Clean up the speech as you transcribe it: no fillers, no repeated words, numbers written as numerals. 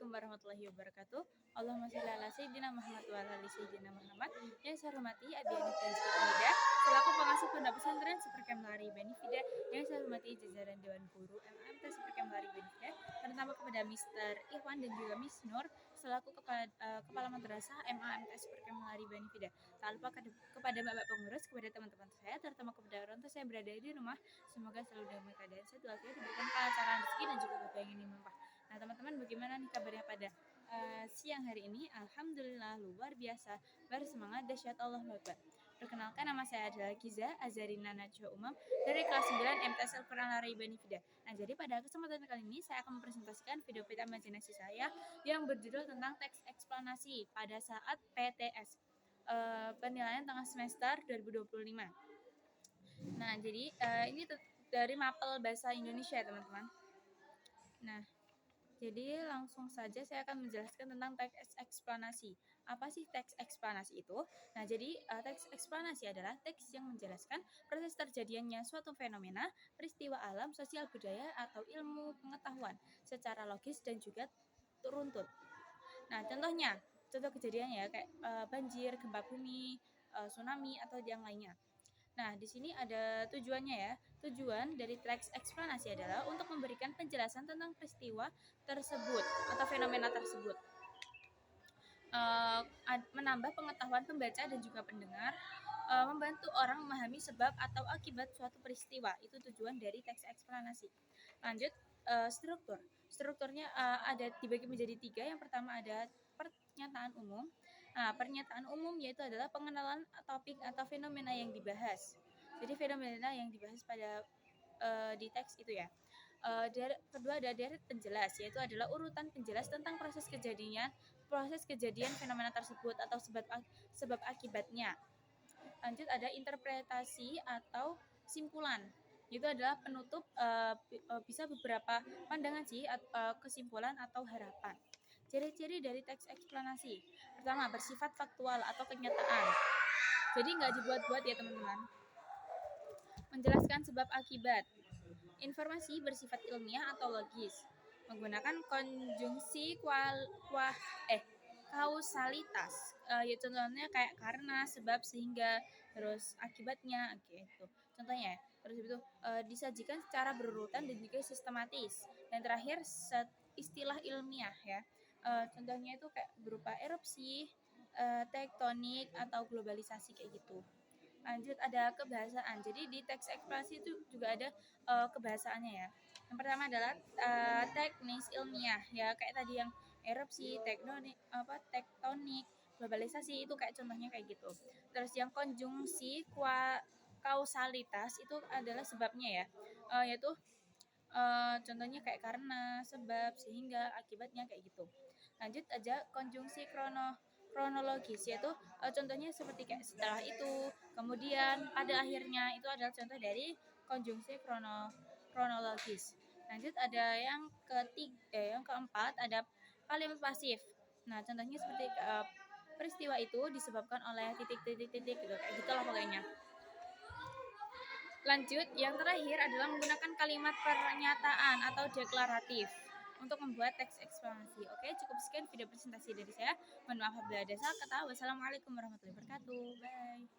Assalamualaikum warahmatullahi wabarakatuh. Allahumma sholli ala sayyidina Muhammad wa ala ali sayyidina Muhammad. Yang saya hormati Adiani Prinsipi Muda, selaku pengasuh Pondok Pesantren Seperkem Lari Benifida. Yang saya hormati jajaran Dewan Guru MMT Seperkem Lari Benifida, terutama kepada Mr. Ikhwan dan juga Miss Nur selaku Kepala Madrasah MAMT Seperkem Lari Benifida. Tak lupa kepada Bapak pengurus, kepada teman-teman saya, terutama kepada orang tua saya berada di rumah. Semoga selalu dalam keadaan sehat walafiat, diberikan kelancaran rezeki dan juga kebahagiaan yang melimpah. Nah teman-teman, bagaimana nih kabarnya pada siang hari ini? Alhamdulillah luar biasa, bersemangat, dahsyat, Allahu Akbar. Perkenalkan, nama saya adalah Giza Azarina Najwa Umam dari kelas 9 MTS Al-Quran Lari Benifida. Nah jadi pada kesempatan kali ini saya akan mempresentasikan video pita imajinasi saya yang berjudul tentang teks eksplanasi pada saat PTS, penilaian tengah semester 2025. Nah jadi ini dari Mapel Bahasa Indonesia teman-teman. Nah jadi langsung saja saya akan menjelaskan tentang teks eksplanasi. Apa sih teks eksplanasi itu? Nah, jadi teks eksplanasi adalah teks yang menjelaskan proses terjadinya suatu fenomena, peristiwa alam, sosial, budaya, atau ilmu pengetahuan secara logis dan juga runtut. Nah, contoh kejadiannya kayak banjir, gempa bumi, tsunami, atau yang lainnya. Nah, di sini ada tujuannya ya. Tujuan dari teks eksplanasi adalah untuk memberikan penjelasan tentang peristiwa tersebut atau fenomena tersebut. Menambah pengetahuan pembaca dan juga pendengar, membantu orang memahami sebab atau akibat suatu peristiwa. Itu tujuan dari teks eksplanasi. Lanjut, struktur. Strukturnya ada dibagi menjadi 3. Yang pertama ada pernyataan umum. Nah, pernyataan umum yaitu adalah pengenalan topik atau fenomena yang dibahas. Jadi fenomena yang dibahas pada di teks itu ya. Kedua ada deret penjelas, yaitu adalah urutan penjelas tentang proses kejadian fenomena tersebut atau sebab akibatnya. Lanjut ada interpretasi atau simpulan. Itu adalah penutup bisa beberapa pandangan sih, kesimpulan atau harapan. Ciri-ciri dari teks eksplanasi. Pertama, bersifat faktual atau kenyataan. Jadi nggak dibuat-buat ya teman-teman. Menjelaskan sebab akibat. Informasi bersifat ilmiah atau logis. Menggunakan konjungsi kausalitas. Ya contohnya kayak karena, sebab, sehingga, terus akibatnya gitu. Contohnya, terus itu disajikan secara berurutan dan juga sistematis. Dan terakhir istilah ilmiah ya. Contohnya itu kayak berupa erupsi, tektonik atau globalisasi kayak gitu. Lanjut ada kebahasaan. Jadi di teks eksplanasi itu juga ada kebahasaannya ya. Yang pertama adalah teknis ilmiah ya, kayak tadi yang erupsi, tektonik, globalisasi itu kayak contohnya kayak gitu. Terus yang konjungsi kausalitas itu adalah sebabnya ya. Yaitu contohnya kayak karena, sebab, sehingga, akibatnya kayak gitu. Lanjut aja konjungsi kronologis, yaitu contohnya seperti kayak setelah itu, kemudian, pada akhirnya, itu adalah contoh dari konjungsi kronologis. Lanjut ada yang keempat ada kalimat pasif. Nah contohnya seperti peristiwa itu disebabkan oleh titik gitu, kayak gitulah pokoknya. Lanjut, yang terakhir adalah menggunakan kalimat pernyataan atau deklaratif untuk membuat teks eksplanasi. Oke, cukup sekian video presentasi dari saya. Mohon maaf apabila ada salah kata. Wassalamualaikum warahmatullahi wabarakatuh. Bye.